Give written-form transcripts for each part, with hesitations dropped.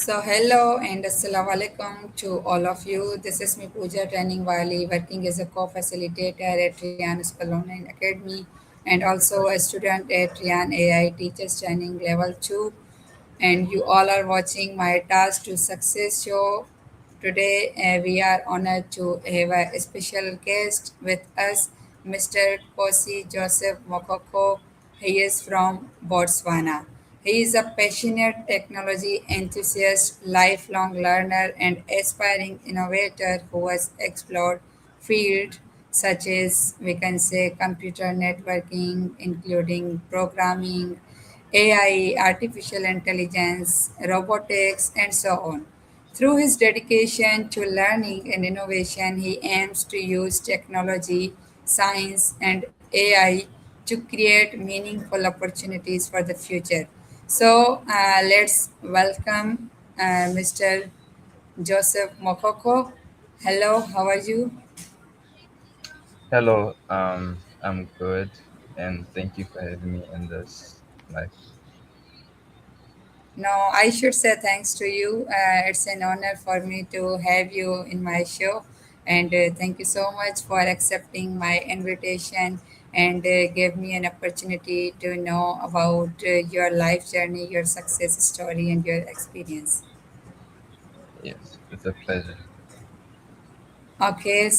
Hello and assalamu alaikum to all of you. This is me Pooja Training Wali, working as a co-facilitator at Rehan School Online Academy and also a student at Rehan AI Teachers Training Level 2. And you all are watching my Task to Success show. Today we are honored to have a special guest with us, Mr. Kgosi Joseph Mokoko. He is from Botswana. He is a passionate technology enthusiast, lifelong learner, and aspiring innovator who has explored fields such as we can say computer networking, including programming, AI, artificial intelligence, robotics, and so on. Through his dedication to learning and innovation, he aims to use technology, science, and AI to create meaningful opportunities for the future. Let's welcome Mr. Joseph Mokoko. Hello, how are you? Hello, I'm good, and thank you for having me in this. No, I should say thanks to you. It's an honor for me to have you in my show. And thank you so much for accepting my invitation and give me an opportunity to know about your life journey, your success story, and your experience. Yes, it's a pleasure. Okay,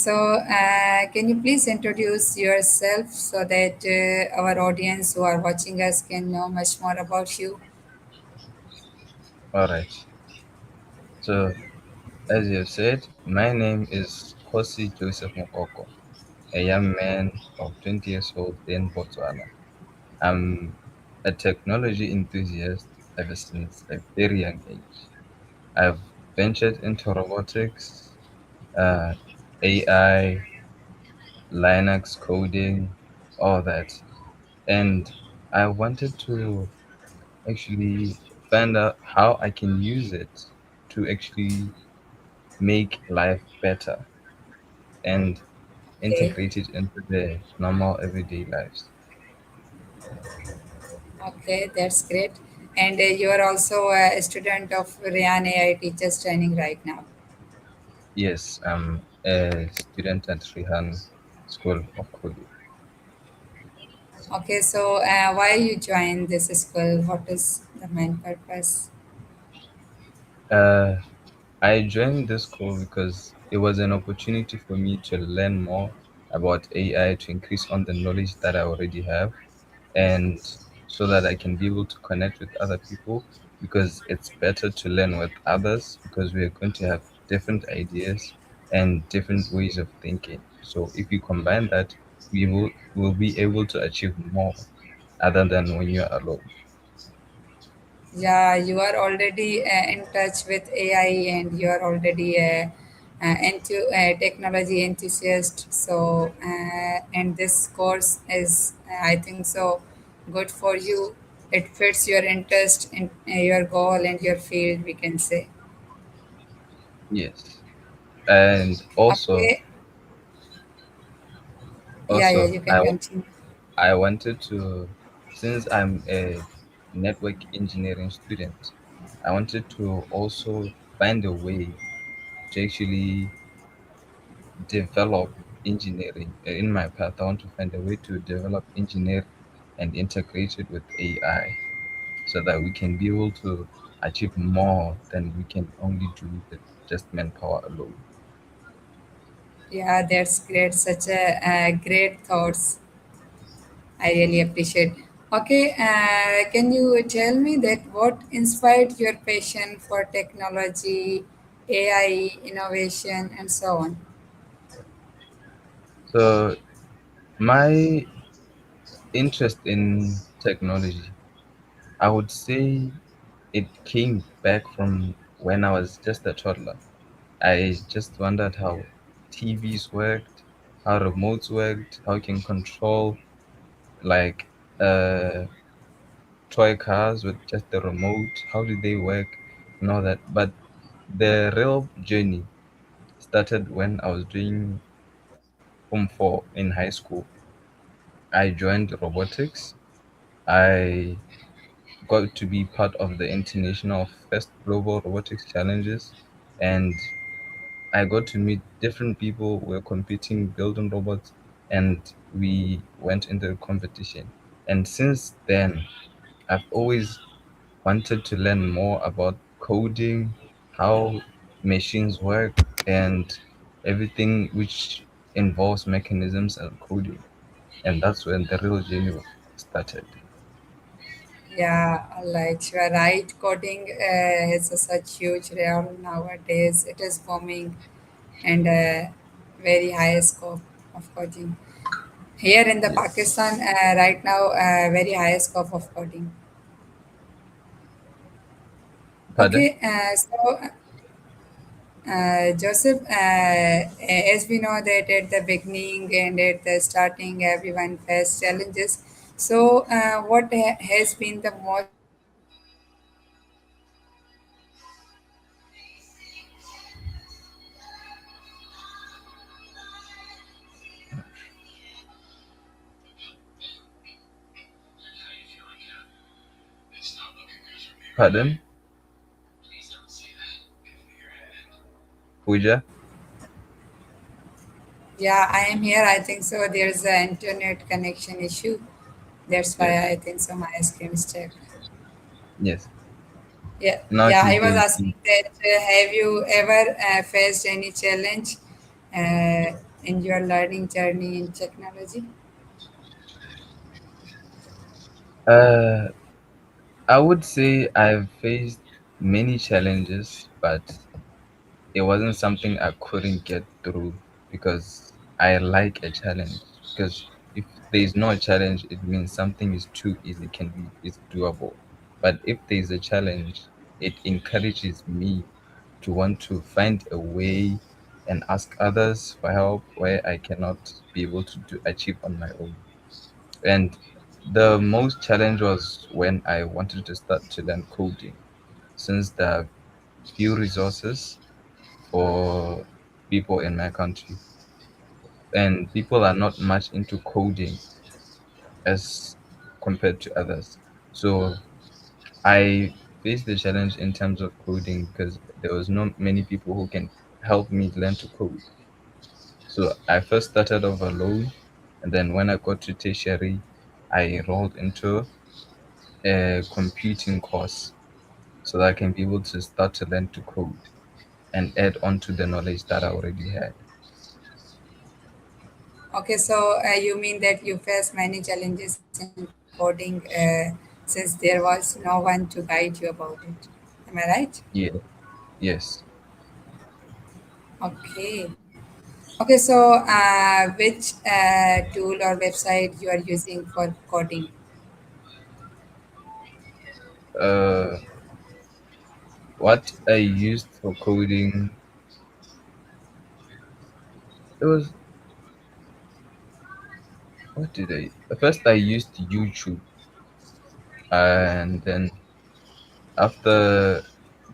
can you please introduce yourself so that our audience who are watching us can know much more about you? All right. So, as you have said, my name is Kgosi Joseph Mokoko, a young man of 20 years old in Botswana. I'm a technology enthusiast ever since a very young age. I've ventured into robotics, AI, Linux coding, all that. And I wanted to actually find out how I can use it to actually make life better and Okay, integrate it into the normal everyday lives. okay, that's great. And you are also a student of Rehan AI Teachers Training right now. Yes, I'm a student at Rehan School of Coding. Okay, why you joined this school? What is the main purpose? Uh, I joined this school because it was an opportunity for me to learn more about AI to increase on the knowledge that I already have and so that I can be able to connect with other people because it's better to learn with others because we are going to have different ideas and different ways of thinking. So if you combine that, we will be able to achieve more other than when you're alone. Yeah, you are already in touch with AI and you are already technology enthusiast. And this course is, I think so, good for you. It fits your interest in your goal and your field, we can say. Yes. And also Okay. Yeah, also you I can continue. I wanted to, since I'm a network engineering student, I wanted to also find a way to actually develop engineering in my path. I want to find a way to develop engineering and integrate it with AI so that we can be able to achieve more than we can only do with just manpower alone. Yeah, that's great. Such a great thoughts. I really appreciate. Okay, can you tell me that what inspired your passion for technology, AI, innovation, and so on? So my interest in technology, I would say it came back from when I was just a toddler. I just wondered how TVs worked, how remotes worked, how you can control like toy cars with just the remote, how did they work and all that. But the real journey started when I was doing Form 4 in high school. I joined robotics. I got to be part of the international first global robotics challenges, and I got to meet different people. We're competing, building robots, and we went into the competition. And since then, I've always wanted to learn more about coding, how machines work, and everything which involves mechanisms and coding. And that's when the real journey started. Yeah, like you are right. Coding has a such huge role nowadays. It is booming and very high scope of coding. Here in the Yes. Pakistan, right now, very high scope of coding. Pardon? Okay, Joseph, as we know that at the beginning and at the starting, everyone faced challenges. So, what has been the most challenging challenge you have faced while coding? Pardon? Pooja? Yeah, I am here. I think so. There's an internet connection issue. That's Yes. why I think so. My screen is checked. Yes. Yeah, Now yeah. she's I was going asking to. that have you ever faced any challenge uh, in your learning journey in technology? Uh, I would say I've faced many challenges, but it wasn't something I couldn't get through because I like a challenge. Because if there's no challenge, it means something is too easy, can be is doable. But if there's a challenge, it encourages me to want to find a way and ask others for help where I cannot be able to achieve on my own. And the most challenge was when I wanted to start to learn coding, since there are few resources for people in my country, and people are not much into coding as compared to others. So I faced the challenge in terms of coding because there was not many people who can help me learn to code. So I first started off alone, and then when I got to tertiary, I enrolled into a computing course so that I can be able to start to learn to code and add on to the knowledge that I already had. Okay, so you mean that you faced many challenges in coding since there was no one to guide you about it. Am I right? Yeah, yes. Okay. Okay, so which tool or website you are using for coding? Uh, what I used for coding, it was, what did I? First, I used YouTube, and then after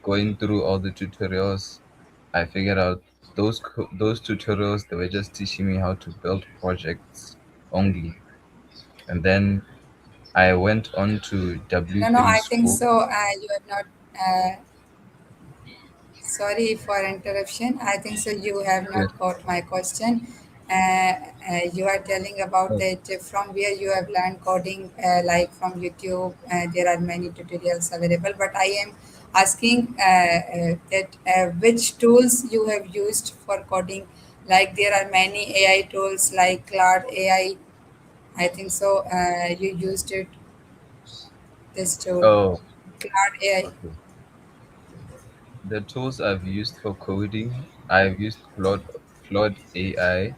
going through all the tutorials, I figured out those tutorials they were just teaching me how to build projects only, and then I went on to No, no, W3 I think school. so. You are not. Sorry for interruption. I think so. You have Yes. not got my question. You are telling about Oh, that from where you have learned coding, like from YouTube. There are many tutorials available, but I am asking that which tools you have used for coding. Like there are many AI tools like Cloud AI. I think so. You used it this tool, oh, Cloud AI. okay. The tools I've used for coding, I've used Claude AI,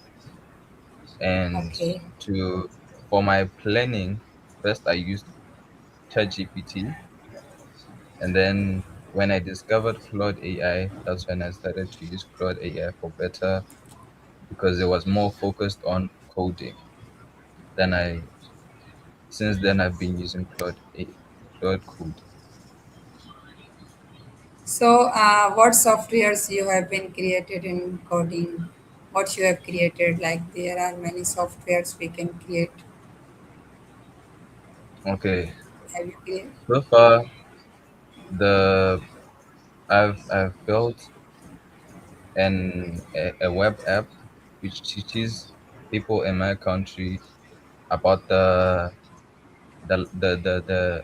and Okay. to for my planning, first I used ChatGPT, and then when I discovered Claude AI, that's when I started to use Claude AI for better because it was more focused on coding. Then I since then I've been using Claude Code. So, what softwares you have been created in coding? What you have created? Like there are many softwares we can create. Okay. Have you clear? So far, the I've built a web app which teaches people in my country about the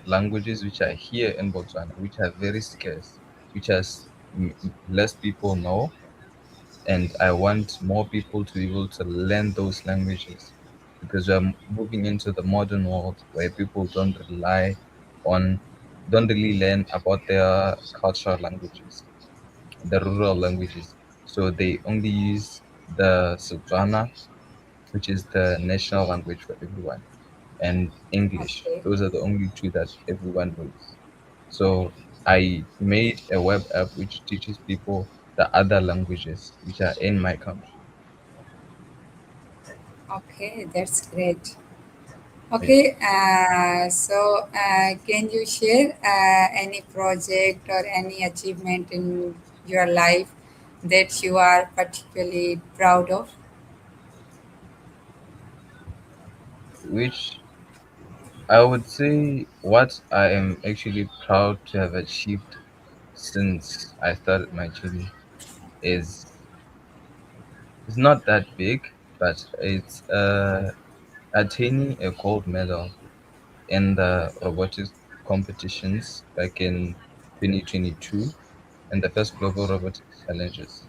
languages which are here in Botswana, which are very scarce, which has less people know, and I want more people to be able to learn those languages because we're moving into the modern world where people on don't really learn about their cultural languages, the rural languages. So they only use the Setswana, which is the national language for everyone, and English. Okay. Those are the only two that everyone knows. So I made a web app which teaches people the other languages which are in my country. Okay, that's great. Yes. Okay, can you share any project or any achievement in your life that you are particularly proud of? Which I would say what I am actually proud to have achieved since I started my journey is it's not that big, but it's attaining a gold medal in the robotics competitions back in 2022 and the first global robotics challenges.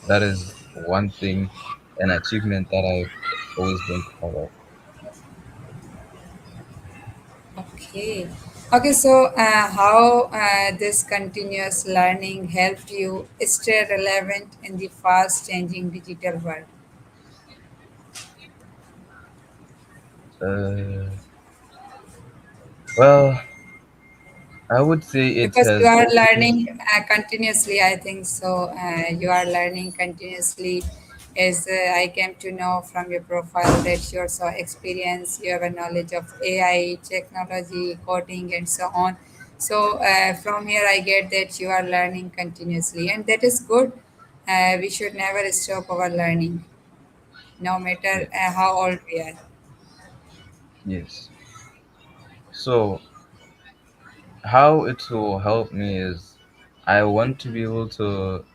That is one thing, an achievement that I've always been proud of. Okay. Okay, so how this continuous learning helped you stay relevant in the fast changing digital world? Uh, well, I would say it Because you has are always, learning continuously, I think so. You are learning continuously. As I came to know from your profile that you also experience, you have a knowledge of AI, technology, coding, and so on. So from here, I get that you are learning continuously, and that is good. We should never stop our learning, no matter yes, how old we are. yes. So, how it will help me is I want to be able to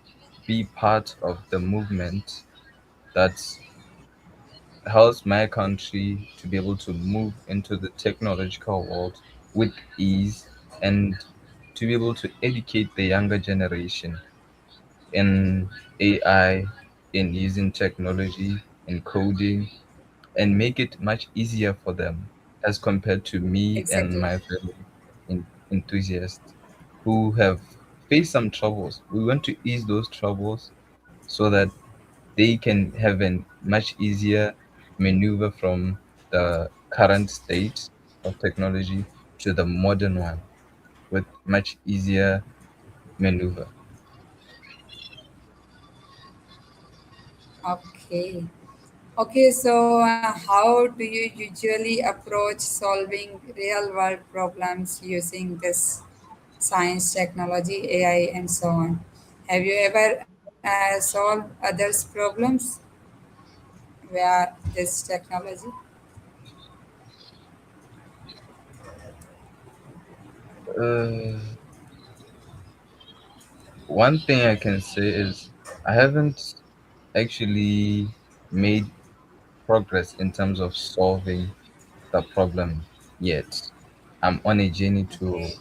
be part of the movement that helps my country to be able to move into the technological world with ease and to be able to educate the younger generation in AI, in using technology, in coding, and make it much easier for them as compared to me and Exactly. my fellow enthusiasts who have faced some troubles. We want to ease those troubles so that they can have a much easier maneuver from the current state of technology to the modern one with much easier maneuver. Okay. Okay, so how do you usually approach solving real world problems using this science, technology, AI, and so on? Have you ever solved others' problems via this technology? Uh, One thing I can say is I haven't actually made progress in terms of solving the problem yet. I'm on a journey to Okay,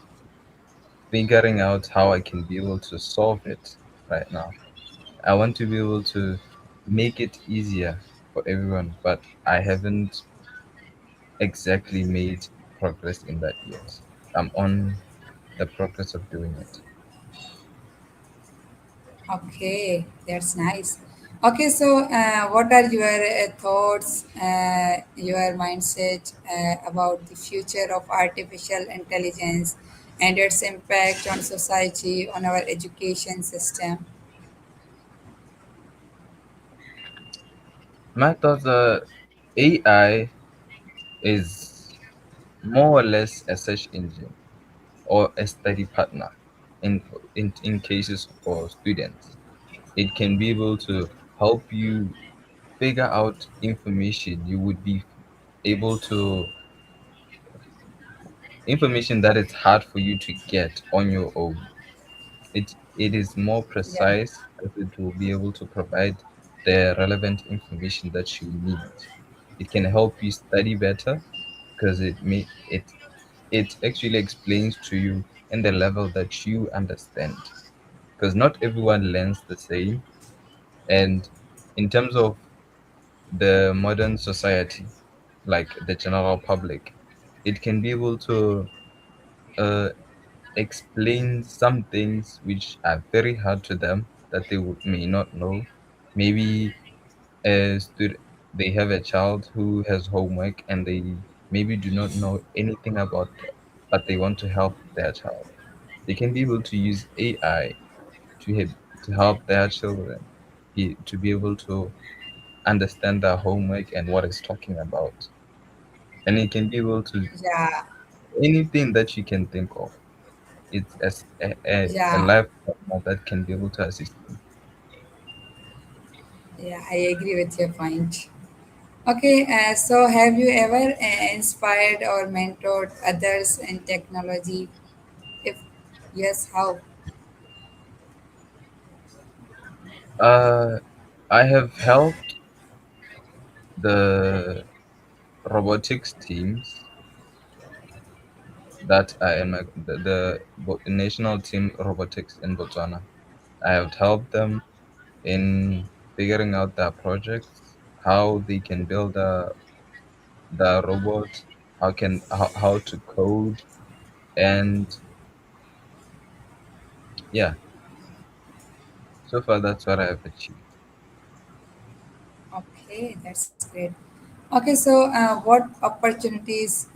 figuring out how I can be able to solve it right now. I want to be able to make it easier for everyone, but I haven't exactly made progress in that yet. I'm on the progress of doing it. okay, that's nice. Okay, so what are your thoughts, your mindset about the future of artificial intelligence and its impact on society, on our education system? My thoughts are AI is more or less a search engine or a study partner in cases for students. It can be able to help you figure out information you would be able to information that it's hard for you to get on your own. It is more Yeah, precise as it will be able to provide the relevant information that you need. It can help you study better because it actually explains to you in the level that you understand. Because not everyone learns the same. And in terms of the modern society, like the general public, it can be able to uh, explain some things which are very hard to them that they may not know. Maybe a student, they have a child who has homework and they maybe do not know anything about that, but they want to help their child. They can be able to use AI to help their children to be able to understand their homework and what it's talking about. And it can be able to yeah, anything that you can think of. It's a yeah, life partner that can be able to assist you. yeah. I agree with your point. Okay, so have you ever inspired or mentored others in technology? If yes, how? Uh, I have helped the robotics teams that are in the national team robotics in Botswana. I have helped them in figuring out their projects, how they can build the robot, how to code, and yeah, so far that's what I have achieved. Okay, that's great. Okay, so what opportunities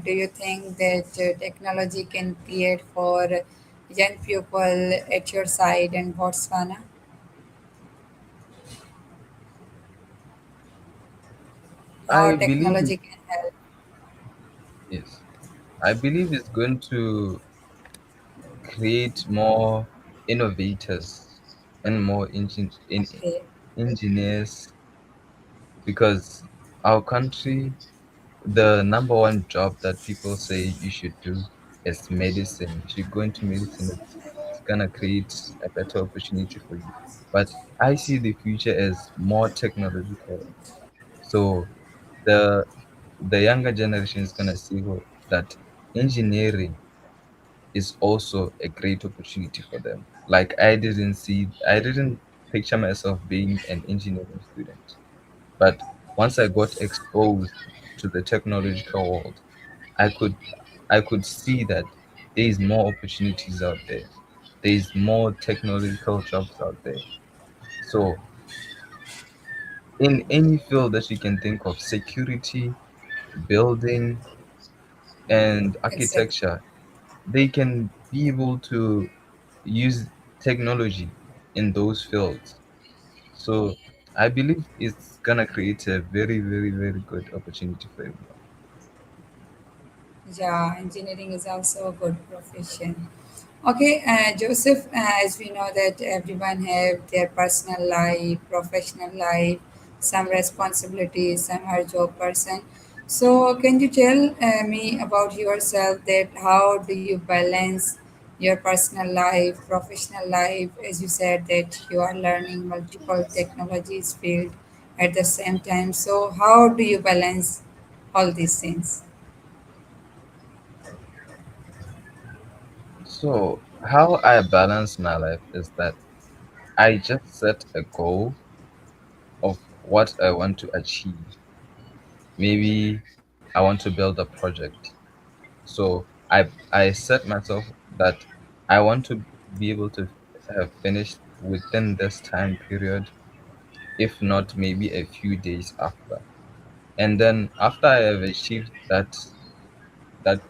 do you think that technology can create for young people at your side in Botswana? How I believe technology can help? yes, I believe it's going to create more innovators and more Okay, engineers because our country, the number one job that people say you should do is medicine. You should go into medicine. It's gonna create a better opportunity for you. But I see the future as more technological. So the the younger generation is gonna see that engineering is also a great opportunity for them. Like I didn't picture myself being an engineering student. But once I got exposed to the technological world, I could I could see that there is more opportunities out there. There is more technological jobs out there. So in any field that you can think of, security, building, and exactly. architecture, they can be able to use technology in those fields. So I believe it's gonna create a very, very, very good opportunity for everyone. Yeah, engineering is also a good profession. Okay, Joseph, as we know that everyone have their personal life, professional life, some responsibilities, some are job person. So can you tell me about yourself that how do you balance your personal life, professional life, as you said that you are learning multiple technologies field at the same time. So how do you balance all these things? So how I balance my life is that I just set a goal of what I want to achieve. Maybe I want to build a project. So I set myself that I want to be able to have finished within this time period, if not maybe a few days after. And then after I have achieved that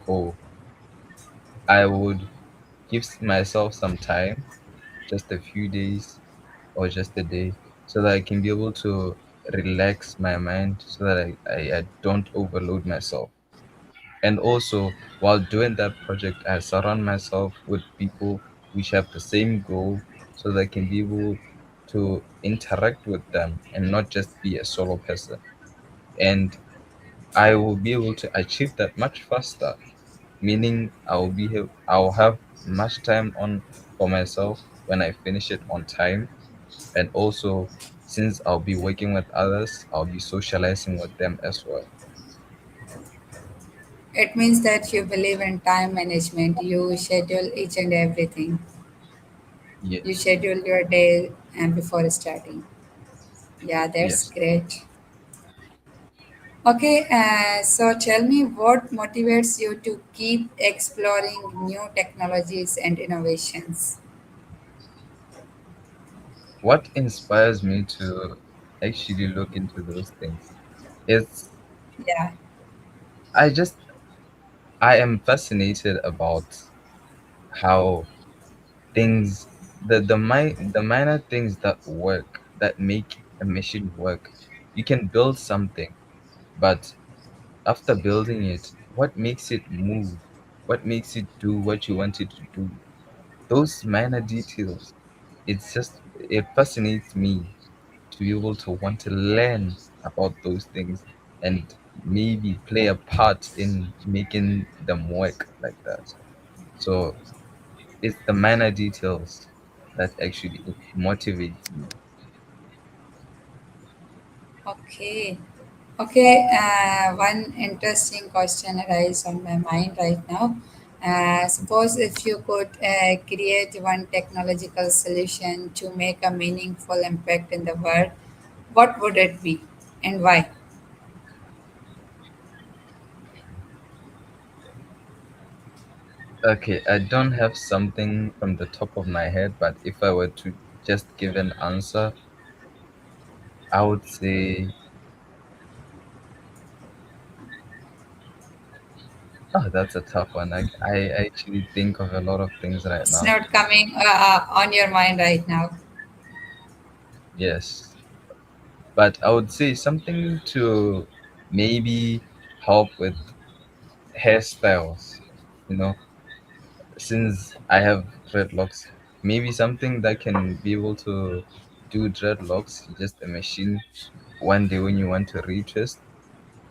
goal, I would give myself some time, just a few days or just a day, so that I can be able to relax my mind so that I don't overload myself. And also, while doing that project, I surround myself with people which have the same goal so that I can be able to interact with them and not just be a solo person. And I will be able to achieve that much faster meaning I'll have much time on for myself when I finish it on time. And also, since I'll be working with others, I'll be socializing with them as well. It means that you believe in time management. You schedule each and everything. You Yes, schedule your day and before starting. Yeah, that's yes. great. Okay, so tell me what motivates you to keep exploring new technologies and innovations? What inspires me to actually look into those things is Yeah, I just I am fascinated about how things the minor things that work that make a machine work. You can build something, but after building it, what makes it move? What makes it do what you want it to do? Those minor details, it fascinates me to be able to want to learn about those things and maybe play a part in making them work like that. So it's the minor details that actually motivates me. okay. Okay, one interesting question arises on my mind right now. Suppose if you could create one technological solution to make a meaningful impact in the world, what would it be and why? Okay, I don't have something from the top of my head, but if I were to just give an answer, I would say, oh, that's a tough one. I actually think of a lot of things right It's now. not coming on your mind right now. Yes, but I would say something to maybe help with hairstyles. You know, since I have dreadlocks, maybe something that can be able to do dreadlocks, just a machine. One day when you want to retwist,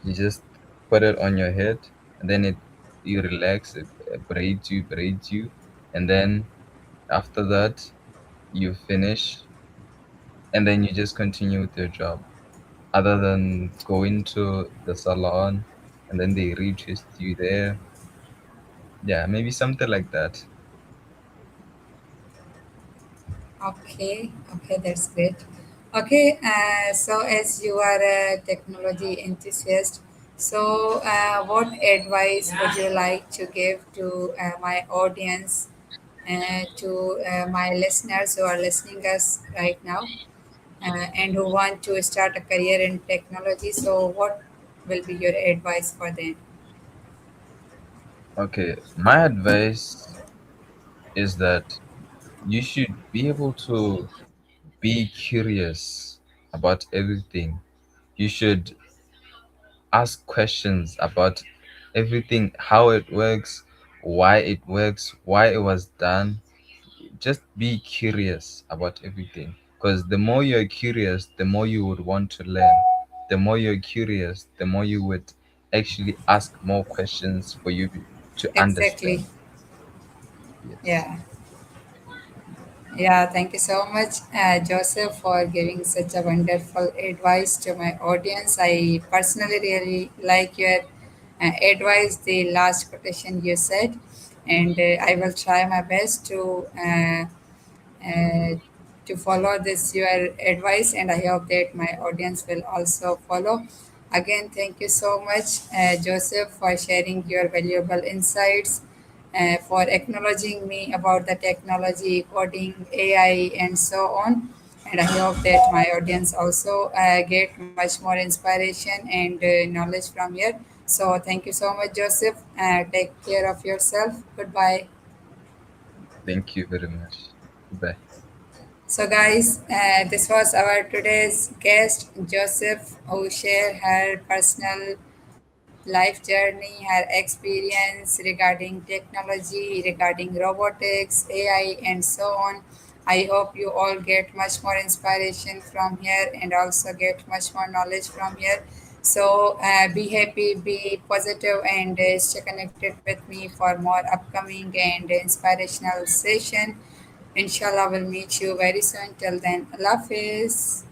you just put it on your head, and then you relax, it braids you, and then after that you finish, and then you just continue with your job. Other than going to the salon and then they retwist you there. Yeah, maybe something like that. Okay, okay, that's great. Okay, so as you are a technology enthusiast, so what advice would you like to give to my audience, to my listeners who are listening us right now, and who want to start a career in technology? So, what will be your advice for them? Okay, my advice is that you should be able to be curious about everything. You should ask questions about everything, how it works, why it was done. Just be curious about everything. Because the more you're curious, the more you would want to learn. The more you're curious, the more you would actually ask more questions for you to Exactly. understand. Yes. Yeah. Yeah, thank you so much, Joseph, for giving such a wonderful advice to my audience. I personally really like your advice, the last quotation you said, and I will try my best uh, to follow this your advice, and I hope that my audience will also follow. Again, thank you so much, Joseph, for sharing your valuable insights, for acknowledging me about the technology, coding, AI, and so on. And I hope that my audience also get much more inspiration and knowledge from here. So thank you so much, Joseph. Take care of yourself. Goodbye. Thank you very much. Goodbye. So, guys, this was our today's guest, Joseph, who shared her personal life journey, her experience regarding technology, regarding robotics, AI, and so on. I hope you all get much more inspiration from here and also get much more knowledge from here. So be happy, be positive, and stay connected with me for more upcoming and inspirational session. Inshallah, we'll meet you very soon. Till then, Allah Hafiz.